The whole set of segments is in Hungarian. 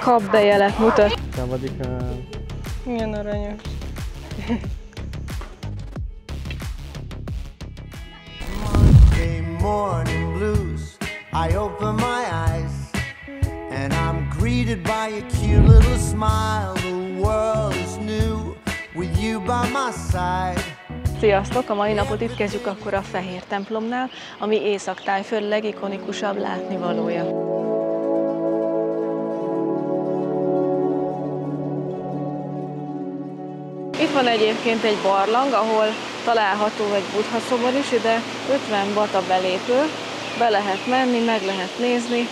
habbejelet mutat. Szabadikán. Milyen aranyos. Monday morning blues. I open my eyes and I'm greeted by a cute little smile. The world is new with you by my side. Sziasztok! A mai napot itt kezdjük akkor a Fehér templomnál, ami Észak-Tájföld legikonikusabb látnivalója. Itt van egyébként egy barlang, ahol található egy Buddha szobor is, ide 50 bata belépő, be lehet menni, meg lehet nézni.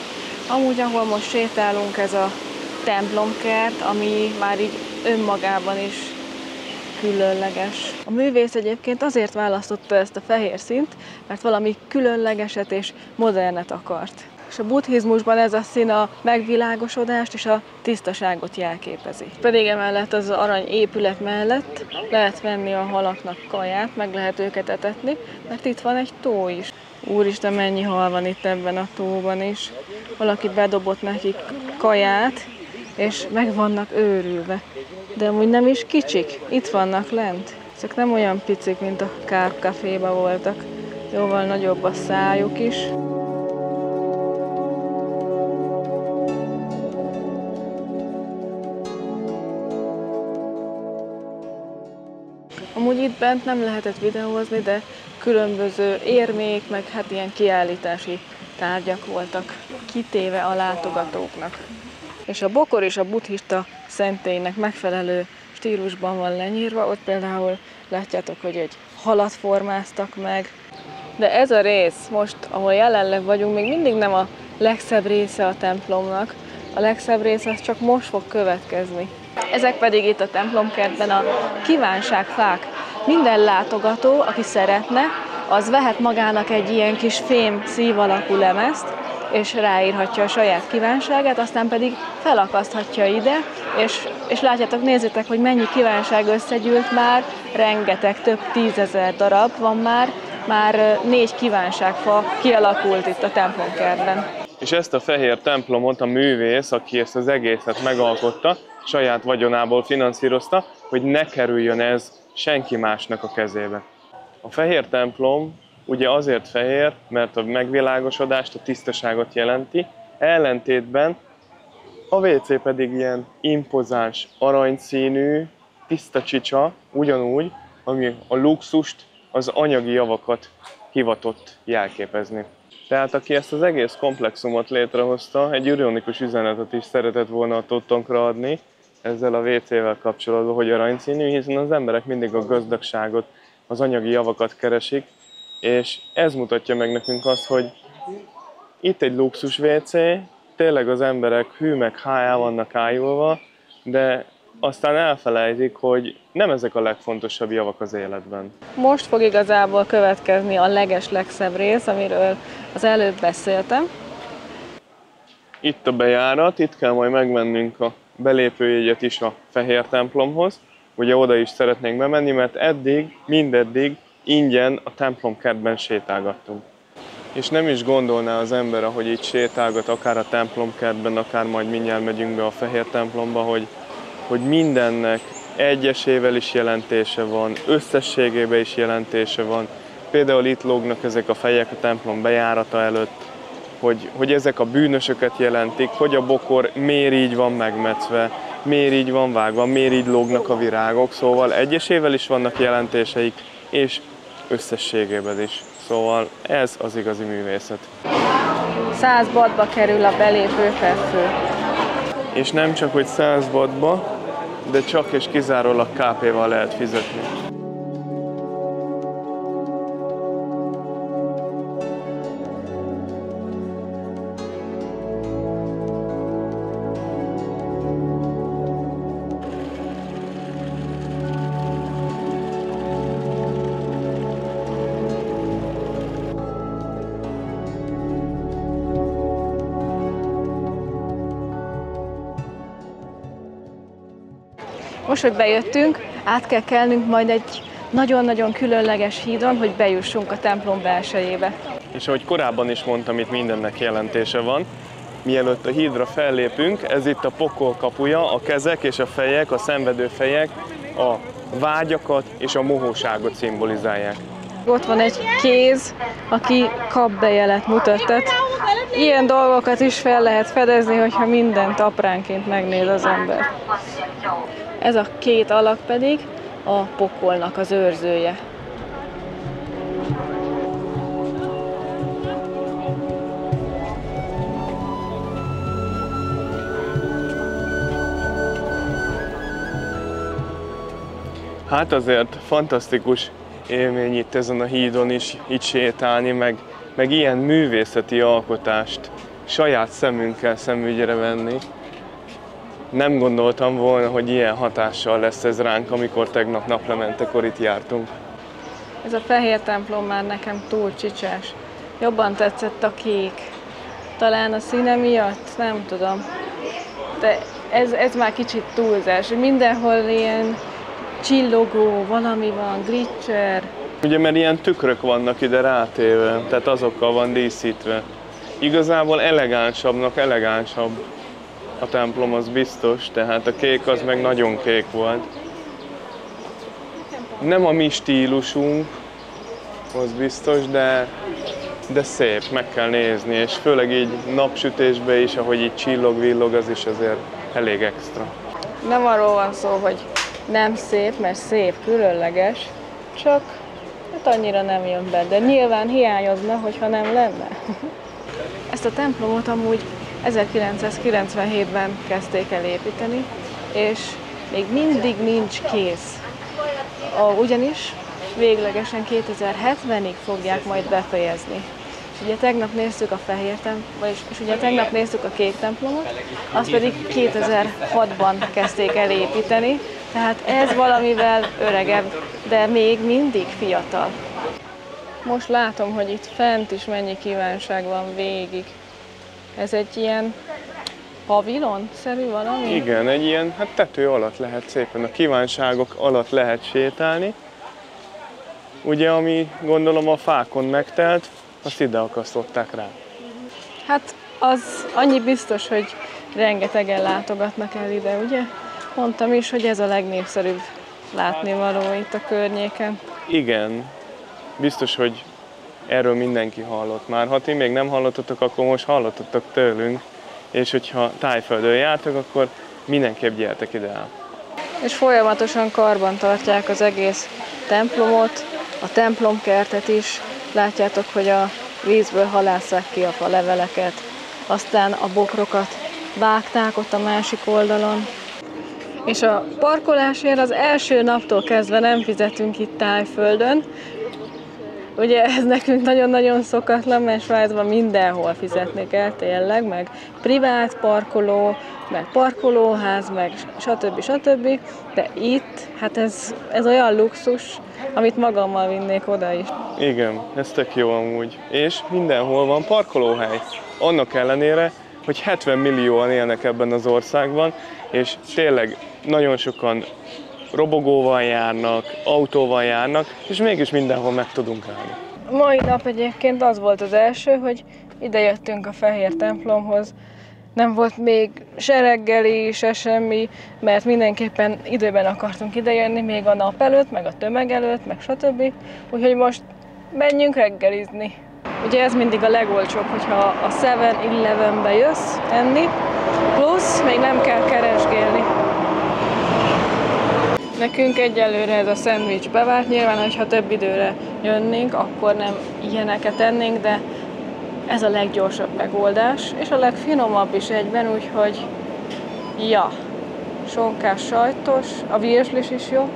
Amúgy, ahol most sétálunk, ez a templomkert, ami már így önmagában is különleges. A művész egyébként azért választotta ezt a fehér színt, mert valami különlegeset és modernet akart. És a buddhizmusban ez a szín a megvilágosodást és a tisztaságot jelképezi. Pedig emellett az arany épület mellett lehet venni a halaknak kaját, meg lehet őket etetni, mert itt van egy tó is. Úristen, mennyi hal van itt ebben a tóban is. Valaki bedobott nekik kaját, és meg vannak őrülve. De amúgy nem is kicsik, itt vannak lent. Ezek nem olyan picik, mint a Carp Caféba voltak. Jóval nagyobb a szájuk is. Amúgy itt bent nem lehetett videózni, de különböző érmék, meg hát ilyen kiállítási tárgyak voltak kitéve a látogatóknak. És a bokor és a buddhista szentélynek megfelelő stílusban van lenyírva, ott például látjátok, hogy egy halat formáztak meg. De ez a rész most, ahol jelenleg vagyunk, még mindig nem a legszebb része a templomnak. A legszebb része az csak most fog következni. Ezek pedig itt a templomkertben a kívánságfák. Minden látogató, aki szeretne, az vehet magának egy ilyen kis fém szív alakú lemezt, és ráírhatja a saját kívánságát, aztán pedig felakaszthatja ide, és látjátok, nézzétek, hogy mennyi kívánság összegyűlt már, rengeteg, több 10 000 darab van már 4 kívánságfa kialakult itt a templomkertben. És ezt a fehér templomot a művész, aki ezt az egészet megalkotta, saját vagyonából finanszírozta, hogy ne kerüljön ez senki másnak a kezébe. A fehér templom ugye azért fehér, mert a megvilágosodást, a tisztaságot jelenti, ellentétben a WC pedig ilyen impozáns, aranyszínű, tiszta csicsa, ugyanúgy, ami a luxust, az anyagi javakat hivatott jelképezni. Tehát aki ezt az egész komplexumot létrehozta, egy ironikus üzenetet is szeretett volna a tottonkra adni ezzel a WC-vel kapcsolatban, hogy aranyszínű, hiszen az emberek mindig a gazdagságot, az anyagi javakat keresik, és ez mutatja meg nekünk azt, hogy itt egy luxus WC, tényleg az emberek hű meg hájá vannak ájulva, de aztán elfelejtik, hogy nem ezek a legfontosabb javak az életben. Most fog igazából következni a legszebb rész, amiről az előbb beszéltem. Itt a bejárat, itt kell majd megvennünk a belépőjegyet is a fehér templomhoz. Ugye oda is szeretnénk bemenni, mert mindeddig ingyen a templomkertben sétálgattunk. És nem is gondolná az ember, ahogy itt sétálgat, akár a templomkertben, akár majd mindjárt megyünk be a fehér templomba, hogy mindennek egyesével is jelentése van, összességében is jelentése van. Például itt lógnak ezek a fejek a templom bejárata előtt, hogy ezek a bűnösöket jelentik, hogy a bokor miért így van megmetszve, miért így van vágva, miért így lógnak a virágok. Szóval egyesével is vannak jelentéseik, és összességében is. Szóval ez az igazi művészet. 100 bahtba kerül a belépő per fő. És nem csak, hogy 100 bahtba, de csak és kizárólag KP-val lehet fizetni. Most, hogy bejöttünk, át kell kelnünk majd egy nagyon-nagyon különleges hídon, hogy bejussunk a templom belsejébe. És ahogy korábban is mondtam, itt mindennek jelentése van. mielőtt a hídra fellépünk, ez itt a pokol kapuja, a kezek és a fejek, a szenvedő fejek, a vágyakat és a mohóságot szimbolizálják. Ott van egy kéz, aki kapbejelet mutattat. Ilyen dolgokat is fel lehet fedezni, hogyha mindent apránként megnéz az ember. Ez a két alak pedig a pokolnak az őrzője. Hát azért fantasztikus élmény itt ezen a hídon is itt sétálni, meg ilyen művészeti alkotást saját szemünkkel szemügyre venni. Nem gondoltam volna, hogy ilyen hatással lesz ez ránk, amikor tegnap naplementekor itt jártunk. Ez a fehér templom már nekem túl csicsás. Jobban tetszett a kék. Talán a színe miatt? Nem tudom. De ez már kicsit túlzás. Mindenhol ilyen csillogó, valami van, glitcher. Ugye, mert ilyen tükrök vannak ide rátéve, tehát azokkal van díszítve. Igazából elegánsabbnak elegánsabb a templom, az biztos, tehát a kék az meg nagyon kék volt. Nem a mi stílusunk, az biztos, de szép, meg kell nézni, és főleg így napsütésben is, ahogy így csillog-villog, az is azért elég extra. Nem arról van szó, hogy nem szép, mert szép, különleges, csak hát annyira nem jön be, de nyilván hiányozna, hogyha nem lenne. Ezt a templomot amúgy 1997-ben kezdték el építeni, és még mindig nincs kész. Ugyanis véglegesen 2070-ig fogják majd befejezni. És ugye tegnap néztük a fehér templomot, és ugye tegnap néztük a kék templomot, azt pedig 2006-ban kezdték el építeni, tehát ez valamivel öregebb, de még mindig fiatal. Most látom, hogy itt fent is mennyi kívánság van végig. Ez egy ilyen pavilon-szerű valami? Igen, egy ilyen tető alatt lehet szépen, a kívánságok alatt lehet sétálni. Ugye, ami gondolom a fákon megtelt, azt ide akasztották rá. Hát az annyi biztos, hogy rengetegen látogatnak el ide, ugye? Mondtam is, hogy ez a legnépszerűbb látnivaló itt a környéken. Igen, biztos, hogy erről mindenki hallott már. Ha ti még nem hallottatok, akkor most hallottatok tőlünk, és hogyha Thaiföldön jártok, akkor mindenképp gyertek ide el. És folyamatosan karban tartják az egész templomot, a templomkertet is. Látjátok, hogy a vízből halásszák ki a faleveleket, aztán a bokrokat vágták ott a másik oldalon. És a parkolásért az első naptól kezdve nem fizetünk itt Thaiföldön. Ugye ez nekünk nagyon-nagyon szokatlan, mert Svájcban mindenhol fizetni kell tényleg, meg privát parkoló, meg parkolóház, meg stb. De itt, hát ez olyan luxus, amit magammal vinnék oda is. Igen, ez tök jó amúgy. És mindenhol van parkolóhely. Annak ellenére, hogy 70 millióan élnek ebben az országban, és tényleg nagyon sokan robogóval járnak, autóval járnak, és mégis mindenhol meg tudunk állni. Mai nap egyébként az volt az első, hogy ide jöttünk a fehér templomhoz. Nem volt még se reggeli, se semmi, mert mindenképpen időben akartunk idejönni, még a nap előtt, meg a tömeg előtt, meg stb. Úgyhogy most menjünk reggelizni. Ugye ez mindig a legolcsóbb, hogyha a 7-Elevenbe jössz enni, plusz még nem kell keresgélni. Nekünk egyelőre ez a szendvics bevált, nyilván, hogyha több időre jönnénk, akkor nem ilyeneket ennénk, de ez a leggyorsabb megoldás, és a legfinomabb is egyben, úgyhogy ja, sonkás sajtos, a virslis is jó.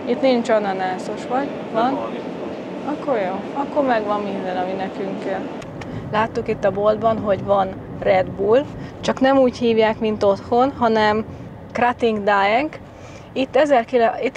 Itt nincs ananászos, vagy? Van? Akkor jó, akkor megvan minden, ami nekünk kell. Láttuk itt a boltban, hogy van Red Bull, csak nem úgy hívják, mint otthon, hanem Krating Daeng. Itt az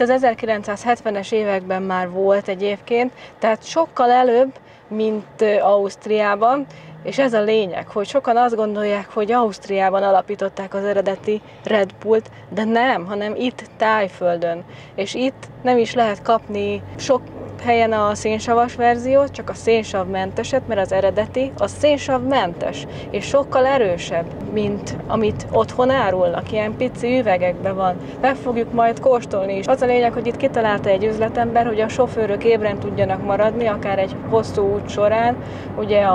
1970-es években már volt egyébként, tehát sokkal előbb, mint Ausztriában, és ez a lényeg, hogy sokan azt gondolják, hogy Ausztriában alapították az eredeti Red Bullt, de nem, hanem itt Thaiföldön. És itt nem is lehet kapni sok helyen a szénsavas verziót, csak a szénsavmenteset, mert az eredeti az szénsavmentes, és sokkal erősebb, mint amit otthon árulnak, ilyen pici üvegekben van. Meg fogjuk majd kóstolni is. Az a lényeg, hogy itt kitalálta egy üzletember, hogy a sofőrök ébren tudjanak maradni, akár egy hosszú út során. Ugye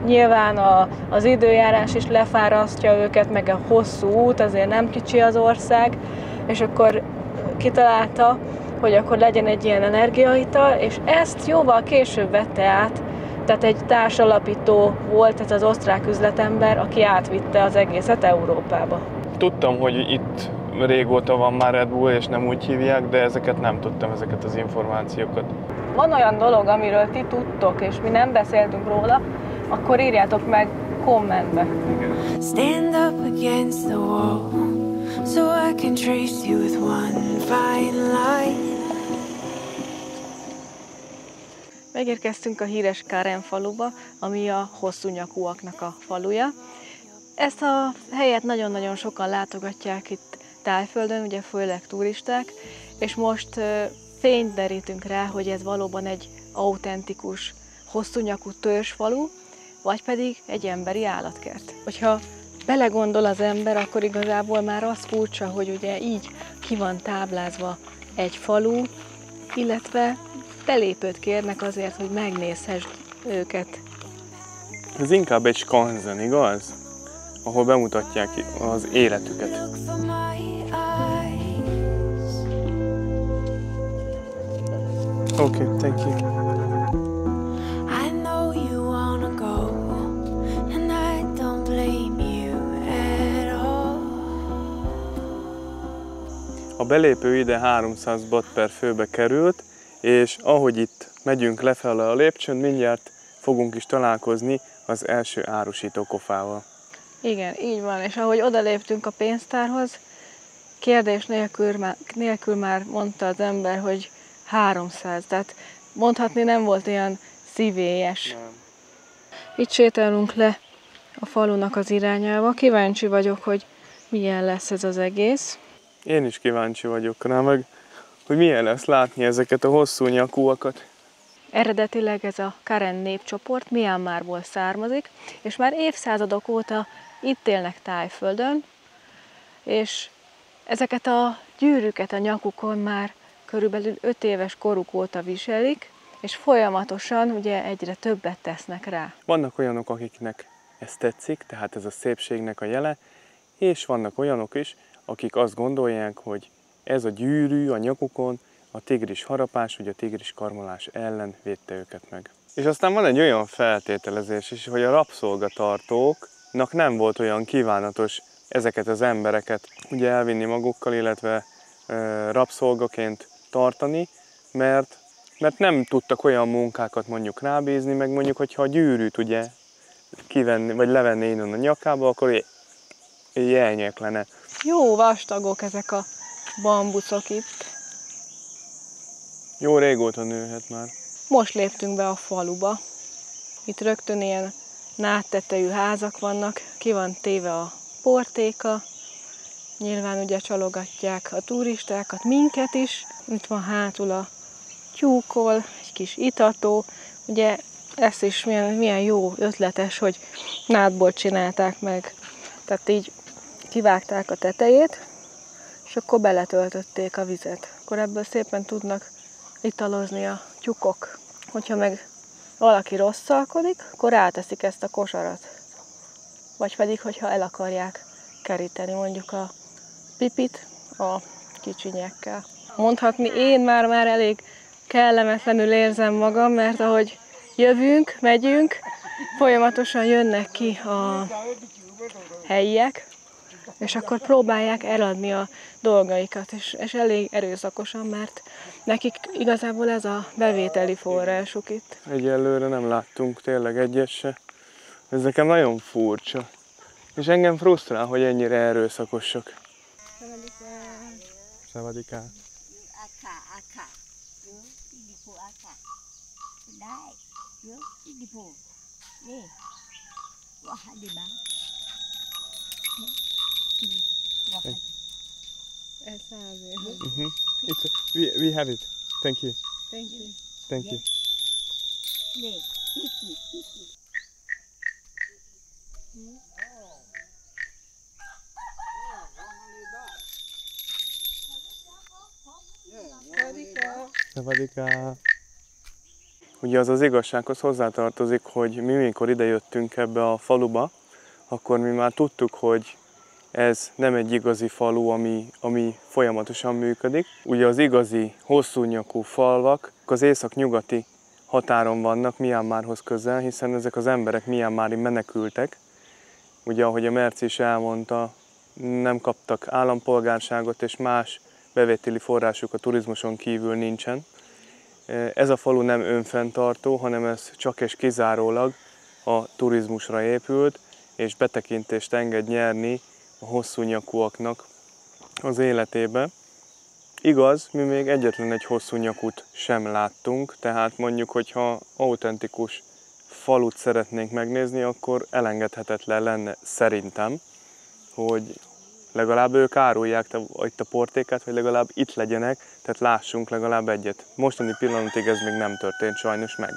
nyilván az időjárás is lefárasztja őket, meg a hosszú út, azért nem kicsi az ország, és akkor kitalálta, hogy akkor legyen egy ilyen energiaital, és ezt jóval később vette át, tehát egy társalapító volt ez az osztrák üzletember, aki átvitte az egészet Európába. Tudtam, hogy itt régóta van már Red Bull, és nem úgy hívják, de ezeket nem tudtam, ezeket az információkat. Van olyan dolog, amiről ti tudtok, és mi nem beszéltünk róla, akkor írjátok meg kommentbe. Stand up against the wall, so I can trace you with one fine line. Megérkeztünk a híres Karen faluba, ami a hosszú nyakúaknak a faluja. Ezt a helyet nagyon-nagyon sokan látogatják itt Thaiföldön, ugye főleg turisták, és most fényt derítünk rá, hogy ez valóban egy autentikus, hosszú nyakú törzsfalu, vagy pedig egy emberi állatkert. Hogyha belegondol az ember, akkor igazából már az furcsa, hogy ugye így ki van táblázva egy falu, illetve belépőt kérnek azért, hogy megnézhess őket. Ez inkább egy skanzen, igaz? Ahol bemutatják az életüket. Look for my eyes. Okay, thank you. I know you wanna go, and I don't blame you at all. A belépő ide 300 baht per főbe került, és ahogy itt megyünk lefele a lépcsőn, mindjárt fogunk is találkozni az első árusító kofával. Igen, így van, és ahogy odaléptünk a pénztárhoz, kérdés nélkül már mondta az ember, hogy 300, tehát mondhatni nem volt olyan szívélyes. Nem. Itt sétálunk le a falunak az irányába, kíváncsi vagyok, hogy milyen lesz ez az egész. Én is kíváncsi vagyok rá, meg hogy milyen lesz látni ezeket a hosszú nyakúakat. Eredetileg ez a Karen népcsoport Myanmarból származik, és már évszázadok óta itt élnek Thaiföldön, és ezeket a gyűrűket a nyakukon már körülbelül 5 éves koruk óta viselik, és folyamatosan ugye egyre többet tesznek rá. Vannak olyanok, akiknek ez tetszik, tehát ez a szépségnek a jele, és vannak olyanok is, akik azt gondolják, hogy ez a gyűrű a nyakukon a tigris harapás, vagy a tigris karmolás ellen védte őket meg. És aztán van egy olyan feltételezés is, hogy a rabszolgatartóknak nem volt olyan kívánatos ezeket az embereket ugye elvinni magukkal, illetve rabszolgaként tartani, mert nem tudtak olyan munkákat mondjuk rábízni, meg mondjuk, hogyha a gyűrűt ugye kivenni, vagy levenni innen a nyakába, akkor elnyeklene. Jó vastagok ezek a bambuszok itt. Jó régóta nőhet már. Most léptünk be a faluba. Itt rögtön ilyen nádtetejű házak vannak, ki van téve a portéka. Nyilván ugye csalogatják a turistákat, minket is. Itt van hátul a tyúkol, egy kis itató. Ugye ez is milyen jó ötletes, hogy nádból csinálták meg. Tehát így kivágták a tetejét, és akkor beletöltötték a vizet. Akkor ebből szépen tudnak italozni a tyúkok. Hogyha meg valaki rosszalkodik, akkor ráteszik ezt a kosarat. Vagy pedig, hogyha el akarják keríteni mondjuk a pipit a kicsinyekkel. Mondhatni, én már elég kellemetlenül érzem magam, mert ahogy jövünk, megyünk, folyamatosan jönnek ki a helyiek, és akkor próbálják eladni a dolgaikat, és elég erőszakosan, mert nekik igazából ez a bevételi forrásuk itt. Egyelőre nem láttunk tényleg egyet se. Ez nekem nagyon furcsa. És engem frusztrál, hogy ennyire erőszakosak. Szavadikál. We have it. Thank you. Thank you. Thank you. Szevadika. Ugye az az igazsághoz hozzátartozik, hogy mi mikor idejöttünk ebbe a faluba, akkor mi már tudtuk, hogy ez nem egy igazi falu, ami folyamatosan működik. Ugye az igazi, hosszú nyakú falvak az észak-nyugati határon vannak, Myanmarhoz közel, hiszen ezek az emberek Myanmari menekültek. Ugye, ahogy a Merci is elmondta, nem kaptak állampolgárságot, és más bevételi forrásuk a turizmuson kívül nincsen. Ez a falu nem önfenntartó, hanem ez csak és kizárólag a turizmusra épült, és betekintést enged nyerni a hosszú nyakúaknak az életébe. Igaz, mi még egyetlen egy hosszú nyakút sem láttunk, tehát mondjuk, hogyha autentikus falut szeretnénk megnézni, akkor elengedhetetlen lenne szerintem, hogy legalább ők árulják itt a portékát, vagy legalább itt legyenek, tehát lássunk legalább egyet. Mostani pillanatig ez még nem történt sajnos meg.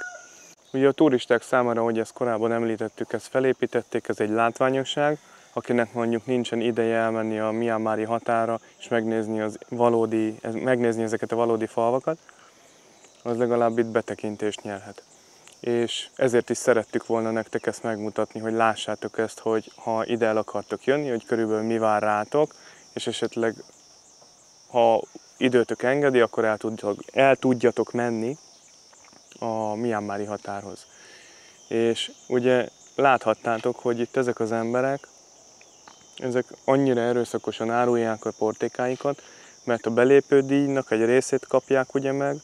Ugye a turisták számára, ahogy ezt korábban említettük, ezt felépítették, ez egy látványosság, akinek mondjuk nincsen ideje elmenni a myanmari határa és megnézni ezeket a valódi falvakat, az legalább itt betekintést nyerhet. És ezért is szerettük volna nektek ezt megmutatni, hogy lássátok ezt, hogy ha ide el akartok jönni, hogy körülbelül mi vár rátok, és esetleg ha időtök engedi, akkor el tudjatok menni a myanmari határhoz. És ugye láthattátok, hogy itt ezek az emberek, ezek annyira erőszakosan árulják a portékáikat, mert a belépődíjnak egy részét kapják ugye meg,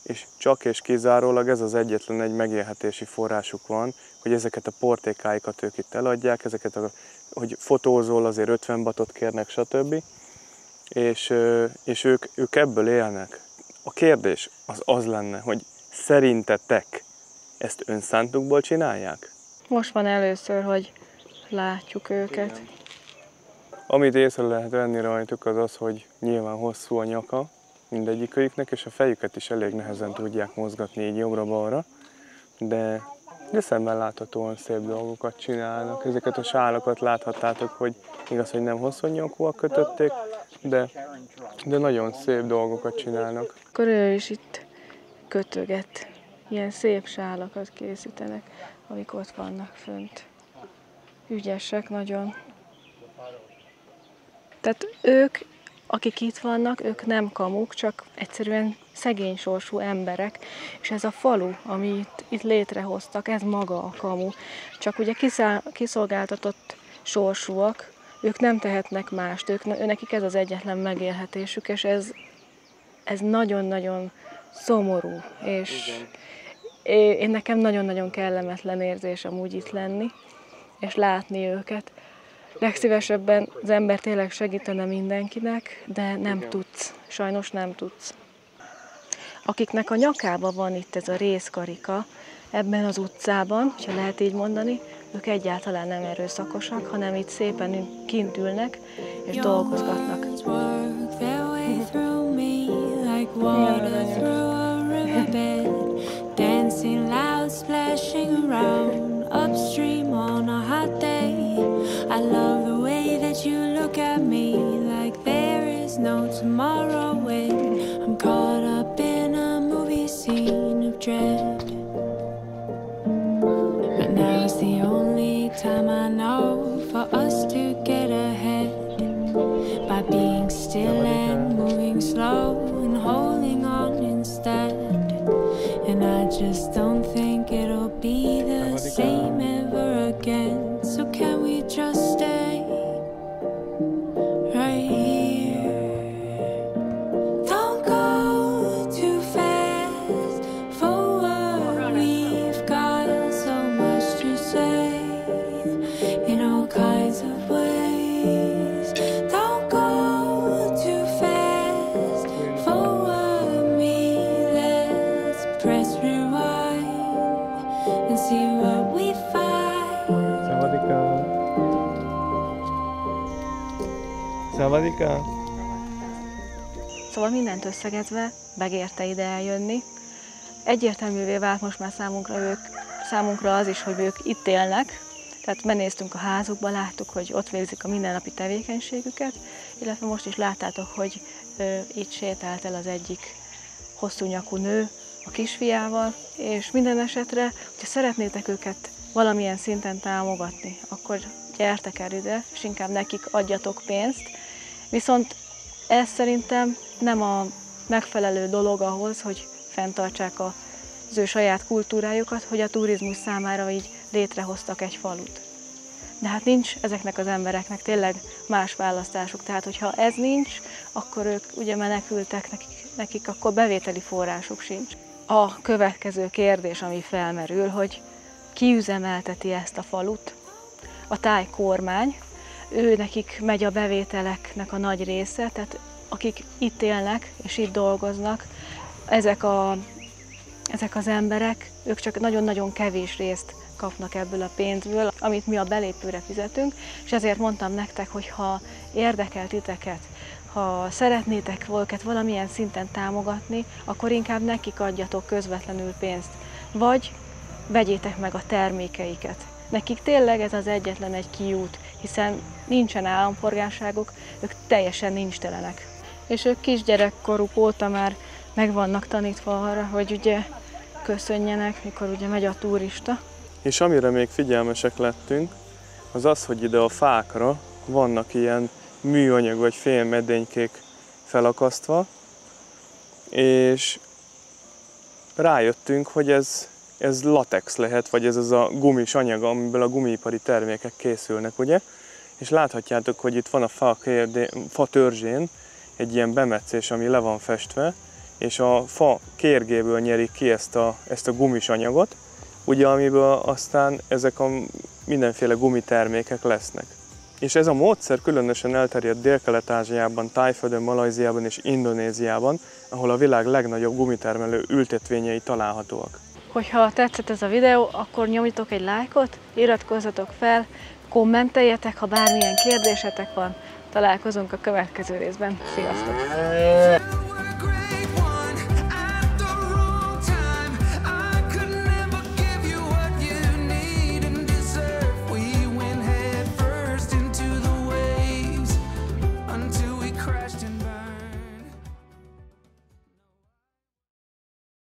és kizárólag ez az egyetlen egy megélhetési forrásuk van, hogy ezeket a portékáikat ők itt eladják, hogy fotózol, azért 50 batot kérnek, stb. És ők ebből élnek. A kérdés az lenne, hogy szerintetek ezt önszántukból csinálják? Most van először, hogy látjuk őket. Igen. Amit észre lehet venni rajtuk az az, hogy nyilván hosszú a nyaka mindegyikőjüknek, és a fejüket is elég nehezen tudják mozgatni így jobbra-balra, de szemmel láthatóan szép dolgokat csinálnak. Ezeket a sálakat láthattátok, hogy igaz, hogy nem hosszú nyakúak kötötték, de nagyon szép dolgokat csinálnak. Akkor ő is itt kötöget. Ilyen szép sálakat készítenek, amik ott vannak fönt. Ügyesek nagyon. Tehát ők, akik itt vannak, ők nem kamuk, csak egyszerűen szegény sorsú emberek, és ez a falu, amit itt létrehoztak, ez maga a kamu. Csak ugye kiszolgáltatott sorsúak, ők nem tehetnek mást, nekik ez az egyetlen megélhetésük, és ez nagyon-nagyon szomorú, és nekem nagyon-nagyon kellemetlen érzés amúgy itt lenni, és látni őket. Legszívesebben az ember tényleg segítene mindenkinek, de nem tudsz, sajnos nem tudsz. Akiknek a nyakában van itt ez a részkarika, ebben az utcában, ha lehet így mondani, ők egyáltalán nem erőszakosak, hanem itt szépen kint ülnek és dolgozgatnak. I love the way that you look at me like there is no tomorrow when I'm caught up in a movie scene of dread. But now's the only time I know for us to get ahead by being still and moving slow and holding on instead. And I just don't think it'll be the same ever again. So can we just stay right here? Don't go too fast forward. We've got so much to say in all kinds of ways. Don't go too fast forward me. Let's press rewind and see what we find. Szóval mindent összegezve megérte ide eljönni, egyértelművé vált most már számunkra az is, hogy ők itt élnek. Tehát benéztünk a házukba, láttuk, hogy ott végzik a mindennapi tevékenységüket, illetve most is láttátok, hogy itt sétált el az egyik hosszú nyakú nő a kisfiával, és minden esetre, hogyha szeretnétek őket valamilyen szinten támogatni, akkor gyertek el ide, és inkább nekik adjatok pénzt. Viszont ez szerintem nem a megfelelő dolog ahhoz, hogy fenntartsák az ő saját kultúrájukat, hogy a turizmus számára így létrehoztak egy falut. De hát nincs ezeknek az embereknek tényleg más választásuk. Tehát, hogyha ez nincs, akkor ők ugye menekültek, nekik akkor bevételi forrásuk sincs. A következő kérdés, ami felmerül, hogy ki üzemelteti ezt a falut? A táj kormány, ő nekik megy a bevételeknek a nagy része, tehát akik itt élnek és itt dolgoznak, ezek az emberek, ők csak nagyon-nagyon kevés részt kapnak ebből a pénzből, amit mi a belépőre fizetünk, és ezért mondtam nektek, hogy ha érdekel titeket, ha szeretnétek őket valamilyen szinten támogatni, akkor inkább nekik adjatok közvetlenül pénzt, vagy vegyétek meg a termékeiket. Nekik tényleg ez az egyetlen egy kiút, hiszen nincsen állampolgárságuk, ők teljesen nincstelenek. És ők kisgyerekkoruk óta már meg vannak tanítva arra, hogy ugye köszönjenek, mikor ugye megy a turista. És amire még figyelmesek lettünk, az az, hogy ide a fákra vannak ilyen műanyag vagy félmedénykék felakasztva, és rájöttünk, hogy ez latex lehet, vagy ez az a gumis anyag, amiből a gumiipari termékek készülnek, ugye? És láthatjátok, hogy itt van a fa törzsén egy ilyen bemetszés, ami le van festve, és a fa kérgéből nyerik ki ezt a gumis anyagot, ugye, amiből aztán ezek a mindenféle gumitermékek lesznek. És ez a módszer különösen elterjedt Dél-Kelet-Ázsiában, Tájföldön, Malajziában és Indonéziában, ahol a világ legnagyobb gumitermelő ültetvényei találhatóak. Hogyha tetszett ez a videó, akkor nyomjatok egy lájkot, iratkozzatok fel, kommenteljetek, ha bármilyen kérdésetek van. Találkozunk a következő részben. Sziasztok!